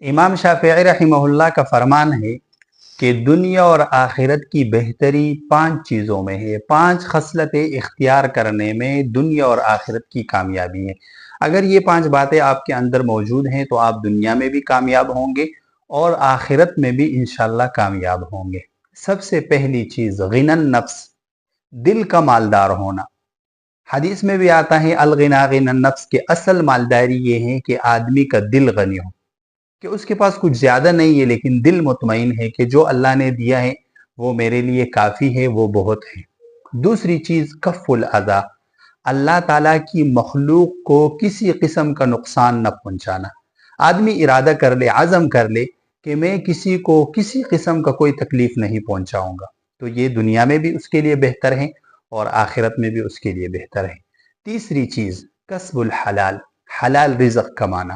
امام شافعی رحمہ اللہ کا فرمان ہے کہ دنیا اور آخرت کی بہتری 5 چیزوں میں ہے، 5 خصلتیں اختیار کرنے میں دنیا اور آخرت کی کامیابی ہے۔ اگر یہ 5 باتیں آپ کے اندر موجود ہیں تو آپ دنیا میں بھی کامیاب ہوں گے اور آخرت میں بھی انشاءاللہ کامیاب ہوں گے۔ سب سے پہلی چیز غنی النفس، دل کا مالدار ہونا۔ حدیث میں بھی آتا ہے الغنا غنی النفس، کہ اصل مالداری یہ ہے کہ آدمی کا دل غنی ہو، کہ اس کے پاس کچھ زیادہ نہیں ہے لیکن دل مطمئن ہے کہ جو اللہ نے دیا ہے وہ میرے لیے کافی ہے، وہ بہت ہے۔ دوسری چیز کف الاذی، اللہ تعالیٰ کی مخلوق کو کسی قسم کا نقصان نہ پہنچانا۔ آدمی ارادہ کر لے، عزم کر لے کہ میں کسی کو کسی قسم کا کوئی تکلیف نہیں پہنچاؤں گا، تو یہ دنیا میں بھی اس کے لیے بہتر ہے اور آخرت میں بھی اس کے لیے بہتر ہے۔ تیسری چیز کسب الحلال، حلال رزق کمانا۔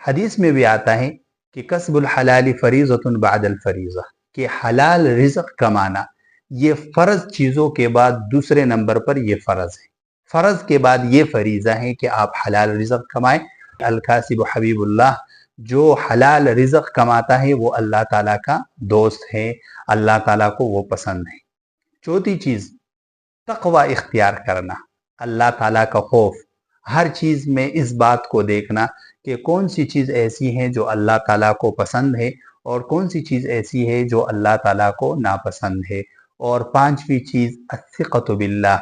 حدیث میں بھی آتا ہے کہ کسب الحلال فریضۃ بعد الفریضہ، کہ حلال رزق کمانا یہ فرض چیزوں کے بعد دوسرے نمبر پر یہ فرض ہے۔ فرض کے بعد یہ فریضہ ہے کہ آپ حلال رزق کمائیں۔ الکاسب حبیب اللہ، جو حلال رزق کماتا ہے وہ اللہ تعالیٰ کا دوست ہے، اللہ تعالیٰ کو وہ پسند ہے۔ چوتھی چیز تقوی اختیار کرنا، اللہ تعالیٰ کا خوف، ہر چیز میں اس بات کو دیکھنا کہ کون سی چیز ایسی ہے جو اللہ تعالیٰ کو پسند ہے اور کون سی چیز ایسی ہے جو اللہ تعالیٰ کو ناپسند ہے۔ اور پانچویں چیز الثقۃ باللہ،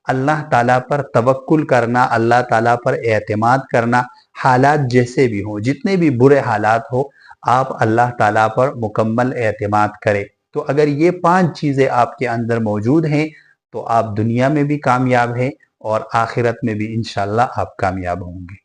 اللہ تعالیٰ پر توکل کرنا، اللہ تعالیٰ پر اعتماد کرنا، حالات جیسے بھی ہوں، جتنے بھی برے حالات ہو، آپ اللہ تعالیٰ پر مکمل اعتماد کریں۔ تو اگر یہ 5 چیزیں آپ کے اندر موجود ہیں تو آپ دنیا میں بھی کامیاب ہیں اور آخرت میں بھی انشاءاللہ آپ کامیاب ہوں گے۔